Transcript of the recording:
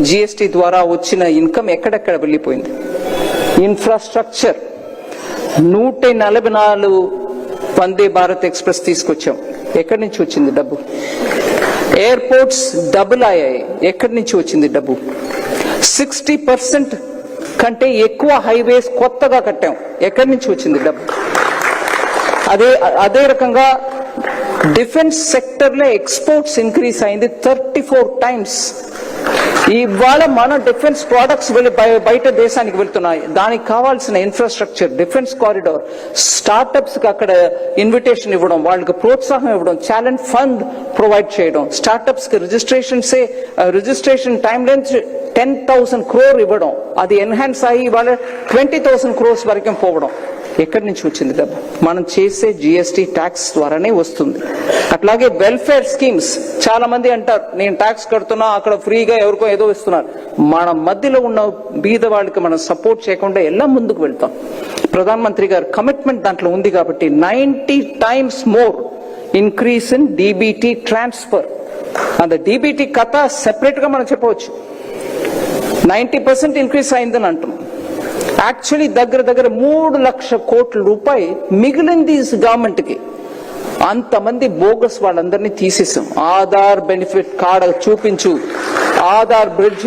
GST ద్వారా వచ్చిన income ఎక్కడెక్కడ వెళ్ళిపోయింది? ఇన్ఫ్రాస్ట్రక్చర్ 144 వందే భారత్ ఎక్స్ప్రెస్ తీసుకొచ్చాం, ఎక్కడి నుంచి వచ్చింది డబ్బు? ఎయిర్పోర్ట్స్ డబుల్ అయ్యాయి, ఎక్కడి నుంచి వచ్చింది డబ్బు? 60% కంటే ఎక్కువ హైవేస్ కొత్తగా కట్టాం, ఎక్కడి నుంచి వచ్చింది డబ్బు? అదే రకంగా డిఫెన్స్ సెక్టర్ లో ఎక్స్పోర్ట్స్ ఇంక్రీజ్ అయింది 34 times. ఇవాళ మన డిఫెన్స్ ప్రొడక్ట్స్ బయట దేశానికి వెళ్తున్నాయి. దానికి కావాల్సిన ఇన్ఫ్రాస్ట్రక్చర్, డిఫెన్స్ కారిడార్, స్టార్టప్స్ కి అక్కడ ఇన్విటేషన్ ఇవ్వడం, వాళ్ళకి ప్రోత్సాహం ఇవ్వడం, టాలెంట్ ఫండ్ ప్రొవైడ్ చేయడం, స్టార్టప్స్ కి రిజిస్ట్రేషన్ టైం లెన్స్ 10,000 crore ఇవ్వడం, అది ఎన్హాన్స్ అయ్యి ఇవాళ 20,000 crores వరకు పోవడం. ఎక్కడి నుంచి వచ్చింది డబ్బు? మనం చేసే జిఎస్టీ ట్యాక్స్ ద్వారానే వస్తుంది. అట్లాగే వెల్ఫేర్ స్కీమ్స్, చాలా మంది అంటారు నేను ట్యాక్స్ కడుతున్నా అక్కడ ఫ్రీగా ఎవరికో ఏదో ఇస్తున్నారు. మన మధ్యలో ఉన్న బీద వాళ్ళకి మనం సపోర్ట్ చేయకుండా ఎలా ముందుకు వెళ్తాం? ప్రధాన మంత్రి గారు కమిట్మెంట్ దాంట్లో ఉంది కాబట్టి 90 times more increase in DBT transfer. అంత డిబిటీ కథ సెపరేట్ గా మనం చెప్పవచ్చు. 90% ఇంక్రీస్ అయిందని అంటున్నాం. యాక్చువల్లీ దగ్గర 3 లక్షల కోట్ల రూపాయలు మిగిలింది గవర్నమెంట్ కి. అంతమంది బోగస్ వాళ్ళందరినీ తీసేసాం. ఆధార్ బెనిఫిట్ కార్డు చూపించు, ఆధార్ బ్రిడ్జ్